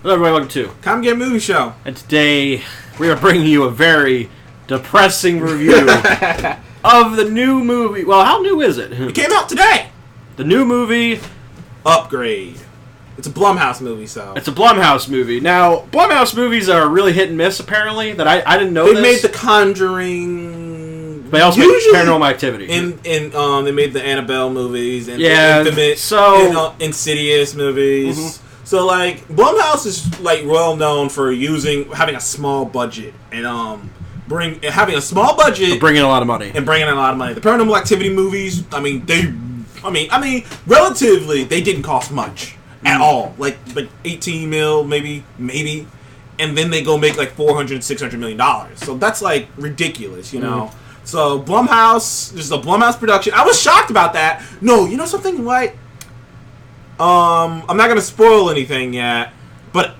Hello everybody, welcome to Come Get Movie Show. And today we are bringing you a very depressing review of the new movie. Well, how new is it? It came out today. The new movie, Upgrade. It's a Blumhouse movie, so... It's a Blumhouse movie. Now, Blumhouse movies are really hit and miss, apparently. That I didn't know They made The Conjuring... They also made Paranormal Activity. They made the Annabelle movies. And yeah, the Infamous, Insidious movies. Mm-hmm. So, like, Blumhouse is, like, well known for having a small budget. And, having a small budget... Bringing a lot of money. And bringing in a lot of money. The Paranormal Activity movies, relatively, they didn't cost much. At all. Like 18 mil, maybe. And then they go make like $400, $600 million. So that's like ridiculous, you know? So Blumhouse, this is a Blumhouse production. I was shocked about that. No, you know something, like, I'm not going to spoil anything yet, but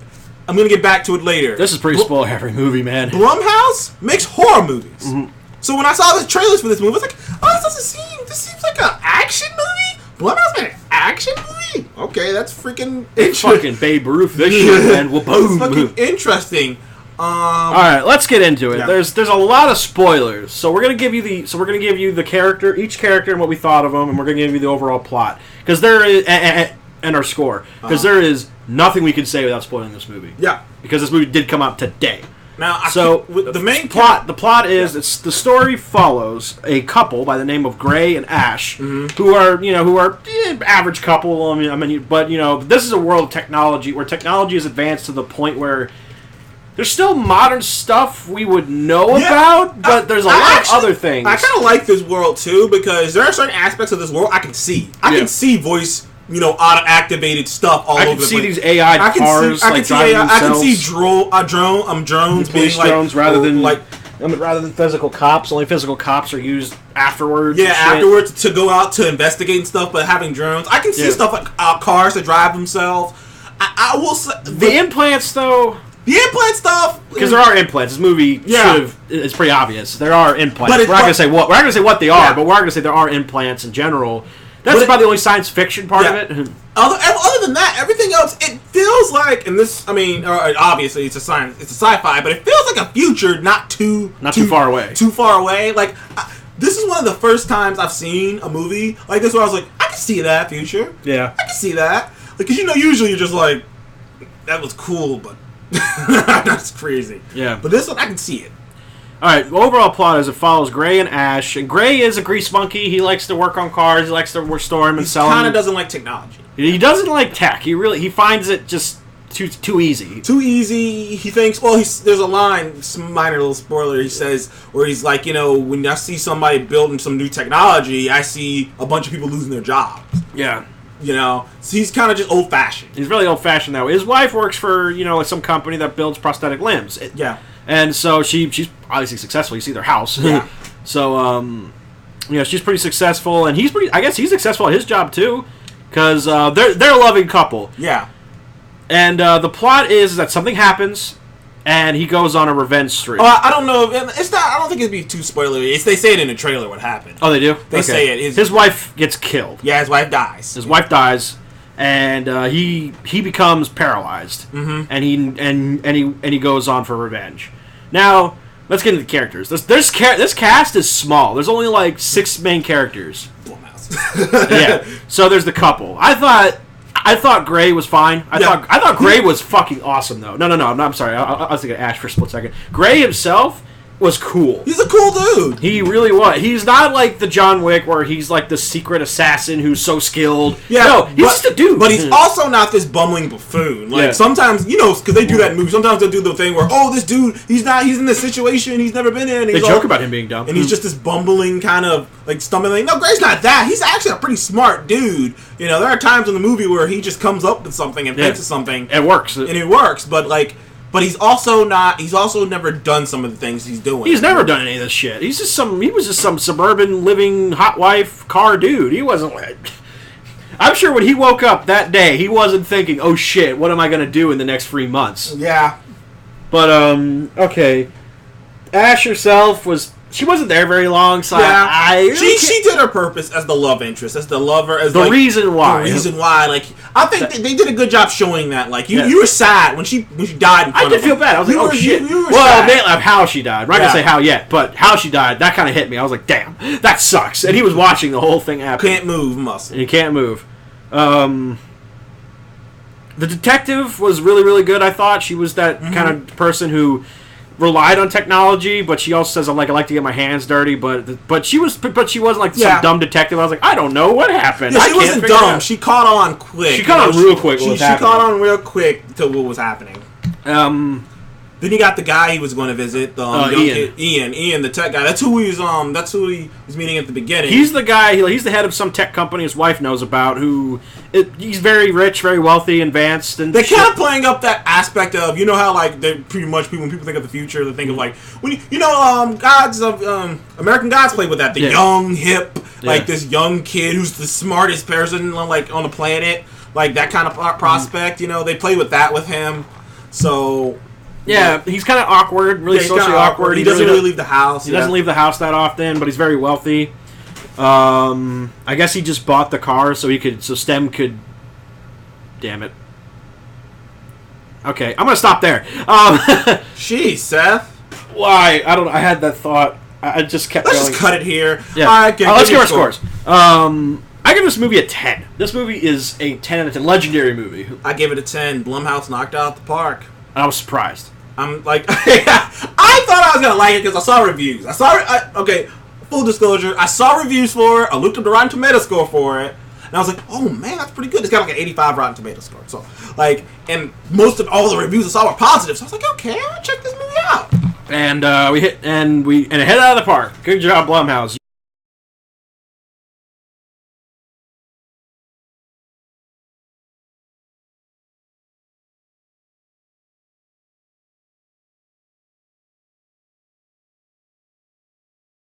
I'm going to get back to it later. This is pretty spoiler-heavy movie, man. Blumhouse makes horror movies. Mm-hmm. So when I saw the trailers for this movie, I was like, oh, this seems like an action movie? Blumhouse made an action movie? Okay, that's freaking interesting. Fucking Babe Ruth this shit, man. Well, boom. It's fucking interesting. All right, let's get into it. Yeah. There's a lot of spoilers, so we're gonna give you the character, each character, and what we thought of them, and we're gonna give you the overall plot because there is and our score because there is nothing we can say without spoiling this movie. Yeah, because this movie did come out today. Now, the plot is the story follows a couple by the name of Gray and Ash, who are average couple. But this is a world of technology where technology is advanced to the point where there's still modern stuff we would know about, but there's a lot of other things. I kind of like this world too because there are certain aspects of this world I can see. I can see voice. Auto-activated stuff all over the place. I can see these AI cars driving themselves. I can see drones being drones rather than physical cops. Only physical cops are used afterwards. Yeah, afterwards to go out to investigate and stuff. But having drones, I can see stuff like cars that drive themselves. I will say the implants though. The implant stuff, because there are implants. This movie it's pretty obvious. There are implants. We're not going to say what they are, but we're going to say there are implants in general. That's about the only science fiction part of it. Other than that, everything else, it feels like, and this, obviously it's a sci-fi, but it feels like a future not too far away. Too far away. Like, this is one of the first times I've seen a movie like this where I was like, I can see that future. Yeah, I can see that. Like, because usually you're just like, that was cool, but that's crazy. Yeah, but this one I can see it. Alright, overall plot is it follows Gray and Ash. And Gray is a grease monkey. He likes to work on cars. He likes to restore them and sell them. He kind of doesn't like technology. He doesn't like tech. He finds it just too easy. Too easy. He thinks, there's a line, some minor little spoiler, he says, where he's like, when I see somebody building some new technology, I see a bunch of people losing their jobs. Yeah. So he's kind of just old-fashioned. He's really old-fashioned that way. His wife works for, some company that builds prosthetic limbs. And so she's obviously successful. You see their house. Yeah. So, she's pretty successful, and I guess he's successful at his job too, because they're a loving couple. Yeah. And the plot is that something happens, and he goes on a revenge spree. Oh, I don't know. It's not. I don't think it'd be too spoilery. They say it in the trailer what happened. Oh, they do. They say it. His wife gets killed. Yeah, his wife dies. And he becomes paralyzed, and he goes on for revenge. Now let's get into the characters. This cast is small. There's only like 6 main characters. Yeah. So there's the couple. I thought Gray was fine. I thought Gray was fucking awesome though. No. I'm sorry. I was thinking Ash for a split second. Gray himself was cool. He's a cool dude. He really was. He's not like the John Wick where he's like the secret assassin who's so skilled. Yeah, no, he's just a dude. But he's also not this bumbling buffoon. Like sometimes, because they do that in movies. Sometimes they'll do the thing where, this dude, he's in this situation he's never been in. They joke about him being dumb. And he's just this bumbling kind of like stumbling. No, Gray's not that. He's actually a pretty smart dude. There are times in the movie where he just comes up with something and fixes something. It works. And it works, but he's also never done some of the things he's doing. He's never done any of this shit. He was just some suburban living hot wife car dude. He wasn't like, I'm sure when he woke up that day, he wasn't thinking, oh shit, what am I going to do in the next 3 months? Yeah. But, okay. Ash herself was she wasn't there very long, so she did her purpose as the love interest, as the lover, as the reason why. The reason why, like, I think they did a good job showing that. Like, you were sad when she died. I did feel bad. I was like, oh shit. You were sad. Mainly of how she died. I'm not gonna say how yet, but how she died, that kind of hit me. I was like, damn, that sucks. And he was watching the whole thing happen. Can't move muscle. And he can't move. The detective was really, really good, I thought. She was that kind of person who relied on technology, but she also says, I like to get my hands dirty, but she wasn't like some dumb detective. I was like, I don't know what happened. Yeah, she wasn't dumb. She caught on quick. She caught on real quick. She caught on real quick to what was happening. Then you got the guy he was going to visit, the young kid, Ian, the tech guy. That's who he was meeting at the beginning. He's the guy. He's the head of some tech company his wife knows about. He's very rich, very wealthy, advanced, and they're kind of playing up that aspect of, you know how like they pretty much when people think of the future, they think of like when American Gods played with that, the young hip, like this young kid who's the smartest person like on the planet, like that kind of prospect. You know, they play with that with him, so. Yeah, he's kind of awkward, really socially awkward. He doesn't really leave the house. He doesn't leave the house that often, but he's very wealthy. I guess he just bought the car so Stem could. Damn it. Okay, I'm gonna stop there. Jeez, Seth. Why? I don't know. I had that thought. I just kept going. Let's just cut it here. Yeah. Let's give our scores. I give this movie a 10. This movie is a 10 out of 10. Legendary movie. I give it a 10. Blumhouse knocked out the park. I was surprised. I'm like, I thought I was gonna like it because I saw reviews. Okay, full disclosure, I saw reviews for it. I looked up the Rotten Tomato score for it, and I was like, oh man, that's pretty good. It's got like an 85 Rotten Tomato score. So, like, and most of all the reviews I saw were positive. So I was like, okay, I'll check this movie out. And we hit it out of the park. Good job, Blumhouse.